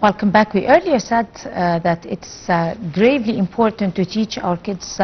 Welcome back. We earlier said that it's gravely important to teach our kids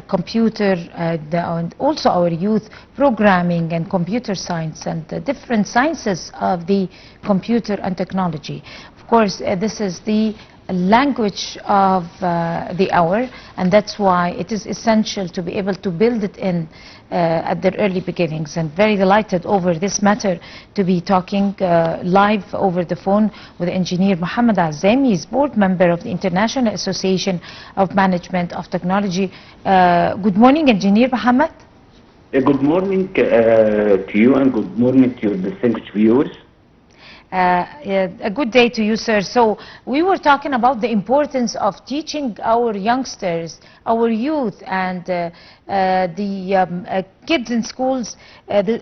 computer and also our youth programming and computer science and the different sciences of the computer and technology. Of course, this is the language of the hour, and that's why it is essential to be able to build it in at their early beginnings. And very delighted over this matter to be talking live over the phone with engineer Mohamed Azzam. He's board member of the International Association of Management of Technology. Good morning, engineer Mohamed. Good morning to you, and good morning to your distinguished viewers. A good day to you, sir. So we were talking about the importance of teaching our youngsters, our youth, and the kids in schools,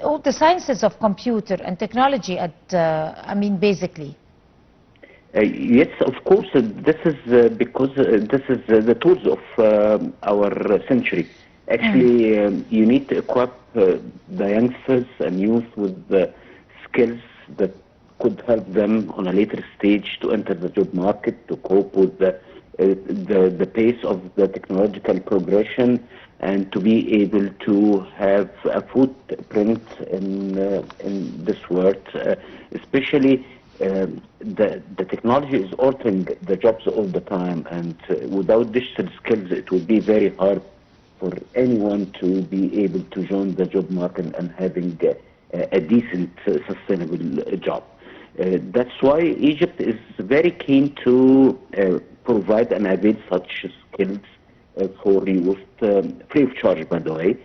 all the sciences of computer and technology at, basically. Yes, of course, this is because this is the tools of our century. Actually, you need to equip the youngsters and youth with the skills that could help them on a later stage to enter the job market, to cope with the pace of the technological progression, and to be able to have a footprint in this world. Especially the technology is altering the jobs all the time, and without digital skills it would be very hard for anyone to be able to join the job market and having a decent, sustainable job. That's why Egypt is very keen to provide and avail such skills for youth, free of charge, by the way,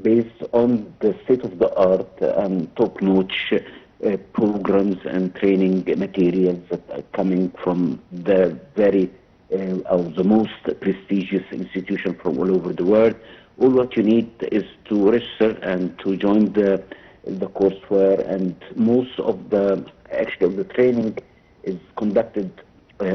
based on the state-of-the-art and top-notch programs and training materials that are coming from the the most prestigious institution from all over the world. All what you need is to register and to join the courseware, and most of the training is conducted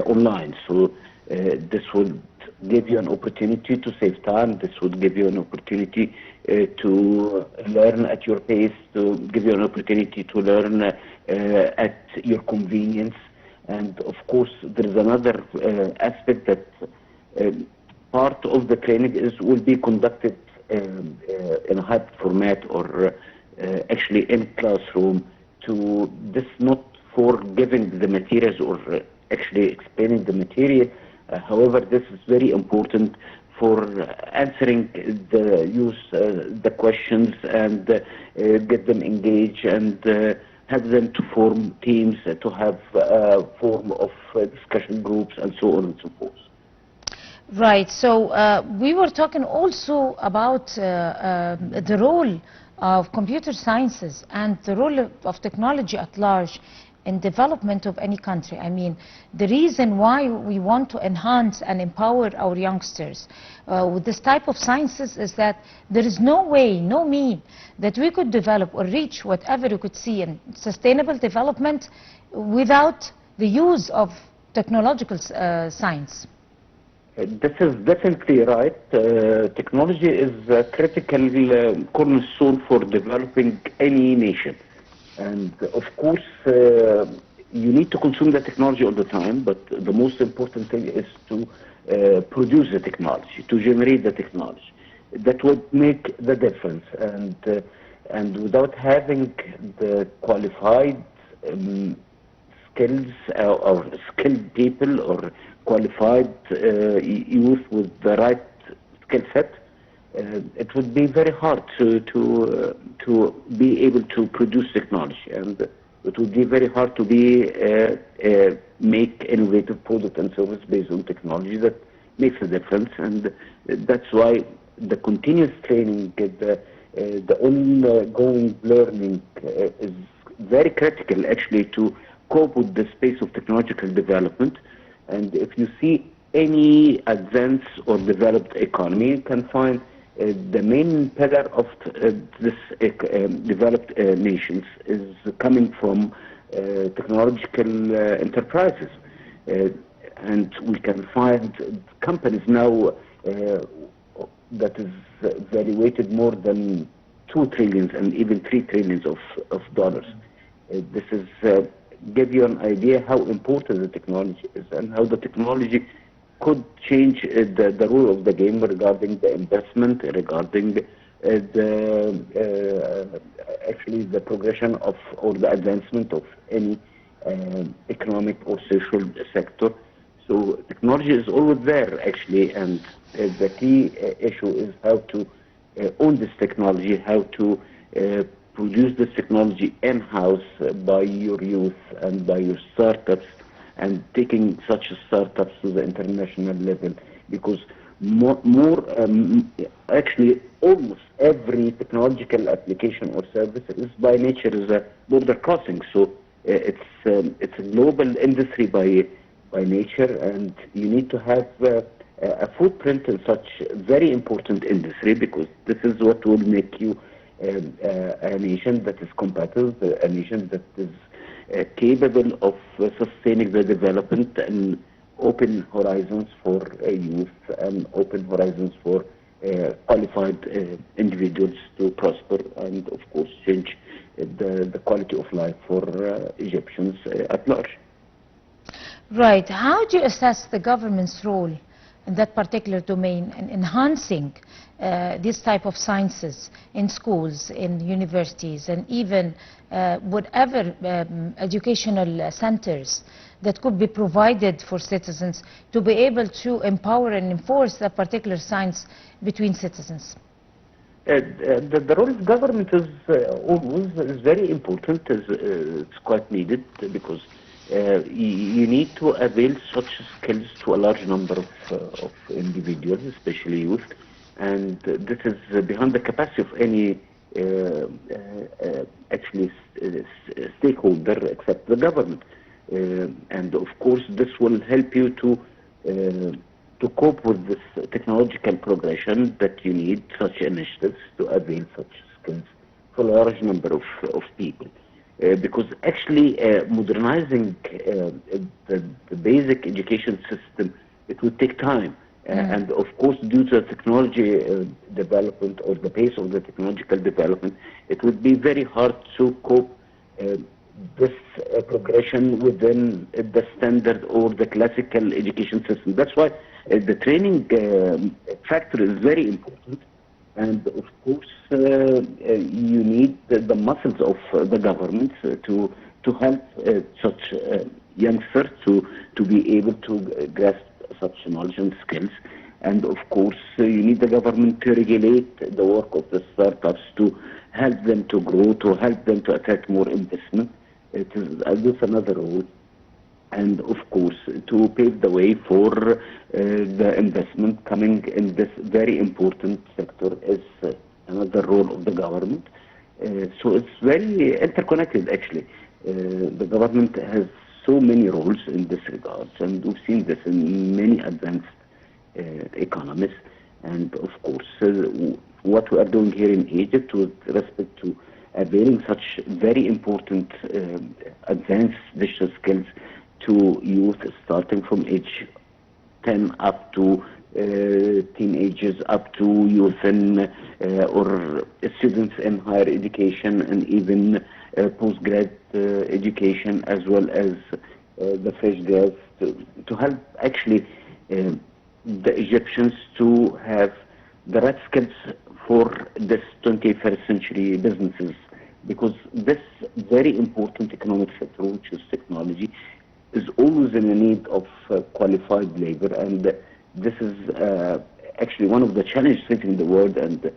online. So this would give you an opportunity to save time. This would give you an opportunity to learn at your pace, to give you an opportunity to learn at your convenience. And of course, there is another aspect that part of the training will be conducted in a hybrid format, or actually in classroom. To this, not for giving the materials or actually explaining the material. However, this is very important for answering the youth the questions, and get them engaged, and have them to form teams, to have a form of discussion groups, and so on and so forth. Right. So we were talking also about the role of computer sciences and the role of technology at large in development of any country. I mean, the reason why we want to enhance and empower our youngsters with this type of sciences is that there is no way, no mean that we could develop or reach whatever you could see in sustainable development without the use of technological science. This is definitely right. Technology is a critical cornerstone for developing any nation. And of course, you need to consume the technology all the time, but the most important thing is to produce the technology, to generate the technology. That would make the difference. And without having the qualified skills or skilled people, or qualified youth with the right skill set, it would be very hard to be able to produce technology, and it would be very hard to make innovative product and service based on technology that makes a difference. And that's why the continuous training, the ongoing learning is very critical, actually, to cope with the space of technological development. And if you see any advanced or developed economy, you can find the main pillar of this developed nations is coming from technological enterprises. And we can find companies now that is valuated more than 2 trillion and even 3 trillion of dollars. This is give you an idea how important the technology is and how the technology could change the rule of the game regarding the investment, regarding actually the progression of or the advancement of any economic or social sector. So technology is always there actually, and the key issue is how to own this technology, how to produce this technology in-house by your youth and by your startups, and taking such startups to the international level, because actually almost every technological application or service is by nature is a border crossing. So it's a global industry by nature, and you need to have a footprint in such very important industry, because this is what will make you a nation that is competitive, a nation that is capable of sustaining the development and open horizons for youth and open horizons for qualified individuals to prosper and, of course, change the quality of life for Egyptians at large. Right. How do you assess the government's role in that particular domain in enhancing this type of sciences in schools, in universities, and even whatever educational centers that could be provided for citizens to be able to empower and enforce that particular science between citizens? The role of government is always is very important. It's quite needed, because you need to avail such skills to a large number of individuals, especially youth, and this is beyond the capacity of any actually stakeholder except the government. And of course, this will help you to cope with this technological progression that you need such initiatives to avail such skills for a large number of people. Because actually modernizing the basic education system, it would take time. And of course, due to the technology development or the pace of the technological development, it would be very hard to cope this progression within the standard or the classical education system. That's why the training factor is very important. And of course, you need the muscles of the government to help such youngsters to be able to grasp such knowledge and skills. And of course, you need the government to regulate the work of the startups, to help them to grow, to help them to attract more investment. It is this another role. And of course, to pave the way for the investment coming in this very important sector is another role of the government. So it's very interconnected, actually. The government has so many roles in this regard, and we've seen this in many advanced economies. And of course, what we are doing here in Egypt with respect to availing such very important advanced digital skills to youth starting from age 10 up to teenagers, up to youth in, or students in higher education, and even postgrad education, as well as the fresh grads, to help actually the Egyptians to have the right skills for this 21st century businesses, because this very important economic sector, which is technology, is always in the need of qualified labor, and this is actually one of the challenges facing the world, and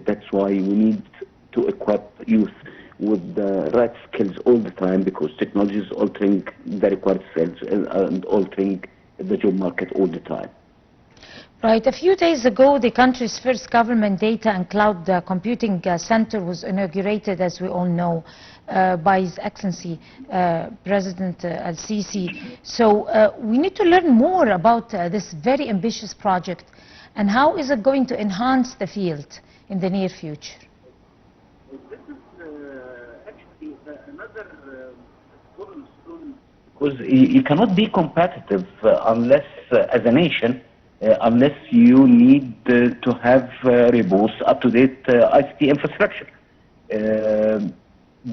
that's why we need to equip youth with the right skills all the time, because technology is altering the required skills and altering the job market all the time. Right. A few days ago, the country's first government data and cloud computing center was inaugurated, as we all know, by His Excellency President Al-Sisi. So we need to learn more about this very ambitious project, and how is it going to enhance the field in the near future? This is actually another cornerstone, because you cannot be competitive unless, as a nation, unless you need to have robust, up-to-date ICT infrastructure.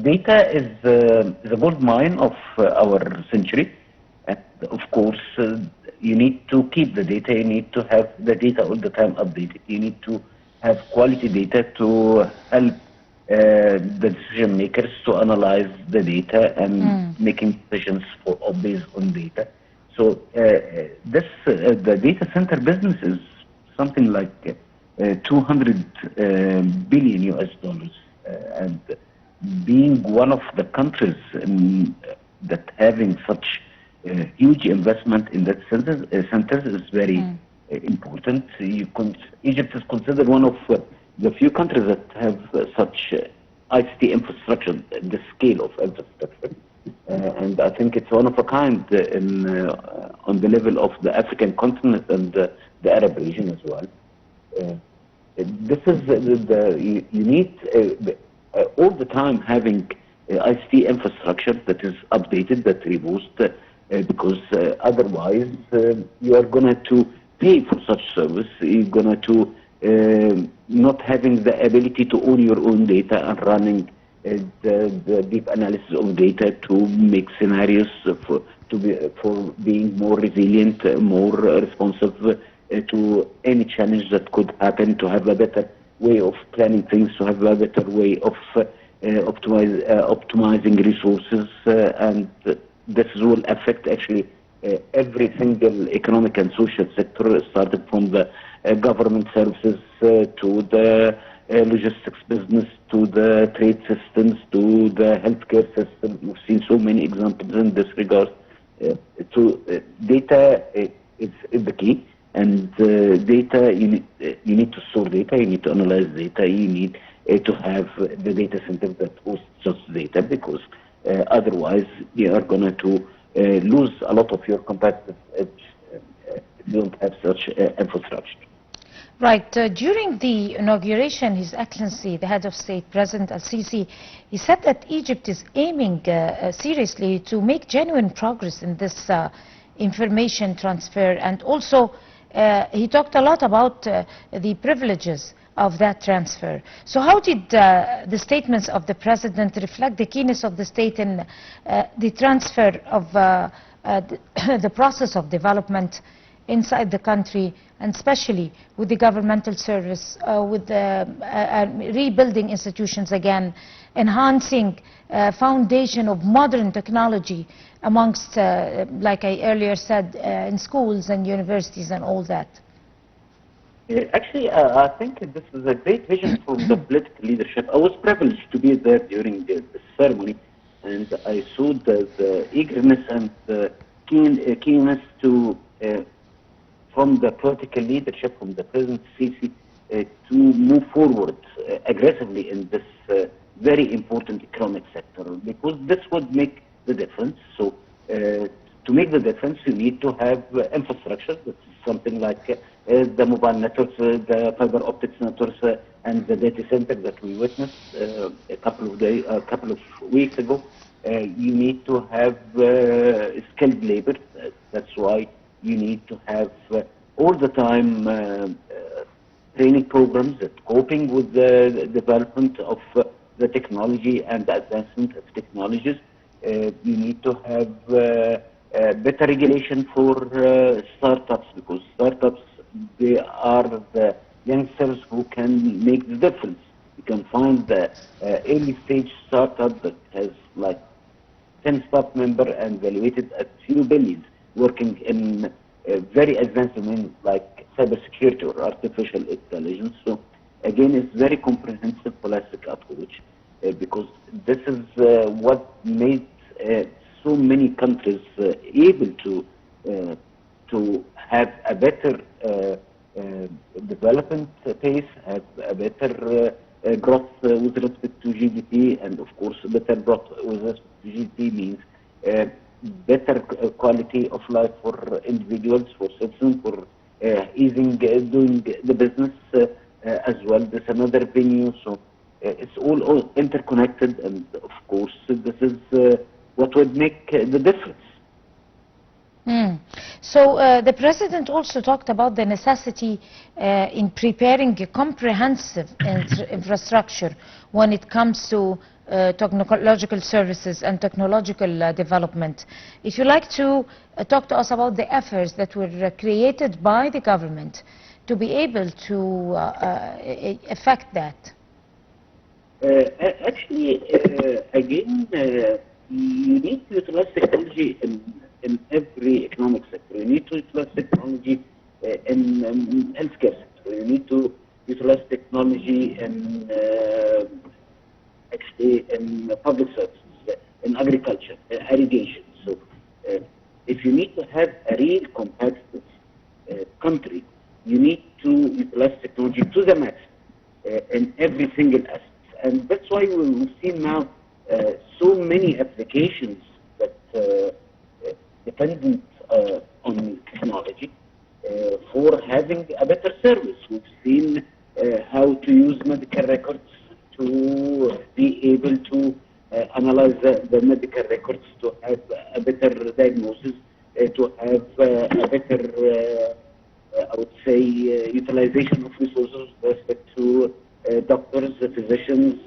data is the gold mine of our century. And of course, you need to keep the data. You need to have the data all the time updated. You need to have quality data to help the decision makers to analyze the data and making decisions based on data. So the data center business is something like 200 billion US dollars, and being one of the countries that having such huge investment in that centers is very important. Egypt is considered one of the few countries that have such ICT infrastructure, the scale of infrastructure. And I think it's one of a kind on the level of the African continent and the Arab region as well. This is you need all the time having ICT infrastructure that is updated, that reboost, because otherwise you are going to pay for such service. You're going to not having the ability to own your own data and running the deep analysis of data to make scenarios for being more resilient, more responsive to any challenge that could happen, to have a better way of planning things, to have a better way of optimizing resources, and this will affect actually every single economic and social sector, starting from the government services to the logistics business, to the trade systems, to the healthcare system. We've seen so many examples in this regard. Data is the key, and data, you need to store data, you need to analyze data, you need to have the data center that hosts just data, because otherwise you are going to lose a lot of your competitive edge if you don't have such infrastructure. Right. During the inauguration, His Excellency, the Head of State, President Al-Sisi, he said that Egypt is aiming seriously to make genuine progress in this information transfer, and also he talked a lot about the privileges of that transfer. So how did the statements of the President reflect the keenness of the state in the transfer of the process of development inside the country, and especially with the governmental service, with rebuilding institutions again, enhancing foundation of modern technology amongst, like I earlier said, in schools and universities and all that? Actually, I think this is a great vision from the political leadership. I was privileged to be there during the ceremony, and I saw the eagerness and the keenness to from the political leadership, from the President Sisi, to move forward aggressively in this very important economic sector, because this would make the difference. So to make the difference, you need to have infrastructure. That's something like the mobile networks, the fiber optics networks, and the data center that we witnessed a couple of weeks ago. You need to have skilled labor. That's why you need to have all the time training programs that coping with the development of the technology and the advancement of technologies. You need to have better regulation for startups, because startups, they are the youngsters who can make the difference. You can find the early stage startup that has like 10 staff members and valuated at few billions, working in very advanced domains like cybersecurity or artificial intelligence. So again, it's very comprehensive, holistic approach, because this is what made so many countries able to have a better development pace, have a better growth with respect to GDP, and of course better growth with respect to GDP means better quality of life for individuals, for citizens, for easing doing the business as well. There's another venue, so it's all interconnected, and of course this is what would make the difference. So the President also talked about the necessity in preparing a comprehensive infrastructure when it comes to technological services and technological development. If you like to talk to us about the efforts that were created by the government to be able to affect that. Actually, again, you need to utilize technology in every economic sector. You need to utilize technology in healthcare sector. You need to utilize technology in actually in public services, in agriculture, irrigation. So, if you need to have a real competitive country, you need to utilize technology to the max in every single aspect. And that's why we've seen now so many applications that dependent on technology for having a better service. We've seen how to use medical records to be able to analyze the medical records, to have a better diagnosis, to have a better, I would say, utilization of resources with respect to doctors, physicians,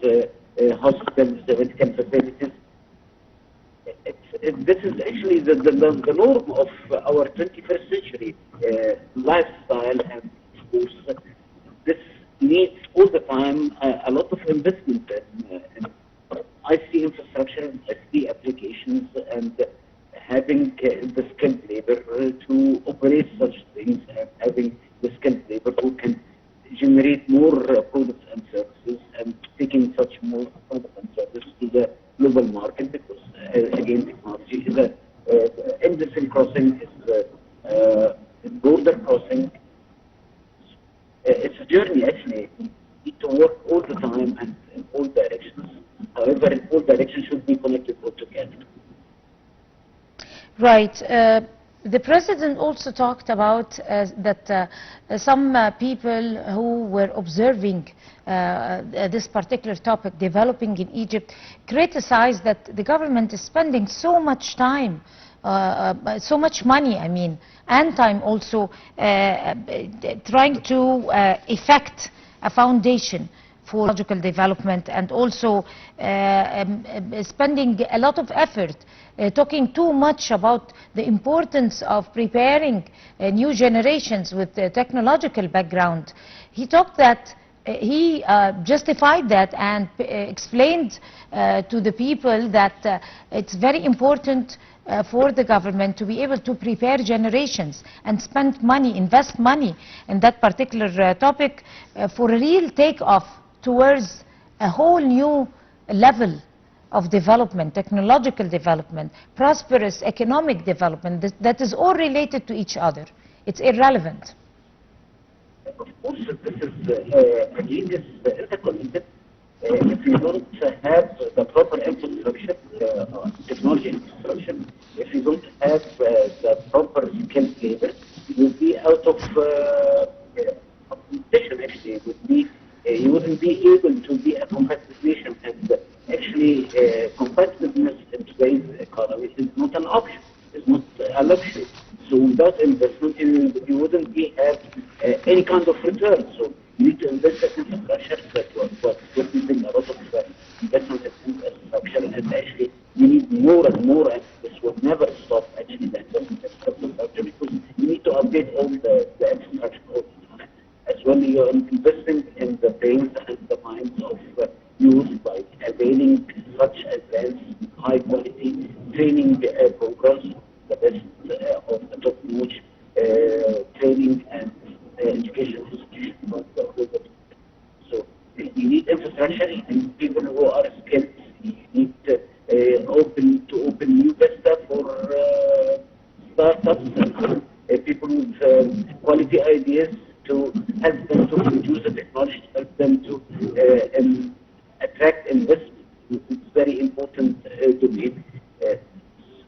hospitals, medical facilities. This is actually the norm of our 21st century lifestyle, and of course, this needs all the time a lot of investment in IC infrastructure, IC applications, and having the skilled labor to operate such things, and having the skilled labor who can generate more products and services, and taking such more products and services to the global market, because again, technology is a industry crossing, is border crossing. It's a journey actually. You need to work all the time and in all directions. However, in all directions should be connected all together. Right. The President also talked about that some people who were observing this particular topic developing in Egypt criticized that the government is spending so much time, so much money, I mean, and time also trying to effect a foundation for technological development, and also spending a lot of effort talking too much about the importance of preparing new generations with the technological background. He talked that he justified that and explained to the people that it's very important for the government to be able to prepare generations and spend money, invest money in that particular topic for a real takeoff towards a whole new level of development, technological development, prosperous economic development that is all related to each other. It's irrelevant. Of course, this is again, it's interconnected. If you don't have the proper infrastructure, technology infrastructure, if you don't have the proper skilled labor, you'll be out of competition. Actually, it would be you wouldn't be able to be a competitive nation, and actually competitiveness in today's economy is not an option, it's not a luxury. So without investment, you wouldn't have any kind of return. So you need to invest in infrastructure. That's what we're using a lot of investment in infrastructure, and actually you need more and more, and this will never stop actually the investment in infrastructure, because you need to update all the infrastructure all the time. As well, you're investing in the brains and the minds of youth by availing such advanced, high quality training programs, the best of the top notch training and education institutions. So you need infrastructure, you need people who are skilled, you need to open new vista for startups and people with quality ideas, to help them to produce the technology, to help them to attract investment. It's very important to me.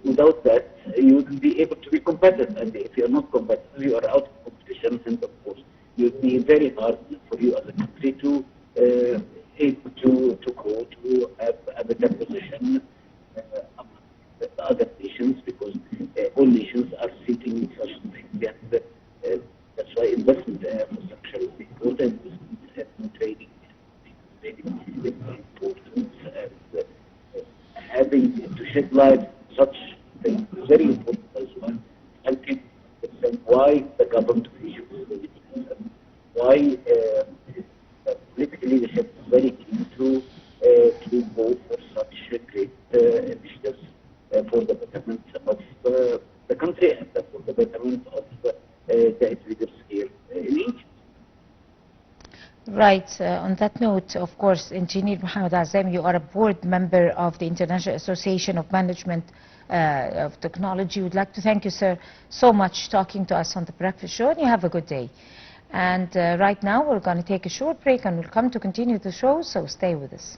Without that, you wouldn't be able to be competitive, and if you're not competitive, you are out of competition, and of course, it would be very hard for you as a country to able to go to have a better position among the other nations, because all nations are seeking such things. And that's why investment in infrastructure is important, investment in training is very important, and helping to shed light on such things is very important as well. Helping understand why the government of Egypt is really concerned, why political leadership is very keen to go for such great initiatives for the betterment of the country and for the betterment of the its leaders here in Egypt. Right. On that note, of course, Engineer Mohamed Azzam, you are a board member of the International Association of Management of Technology. We'd like to thank you, sir, so much talking to us on the Breakfast Show, and you have a good day. And right now, we're going to take a short break, and we'll come to continue the show, so stay with us.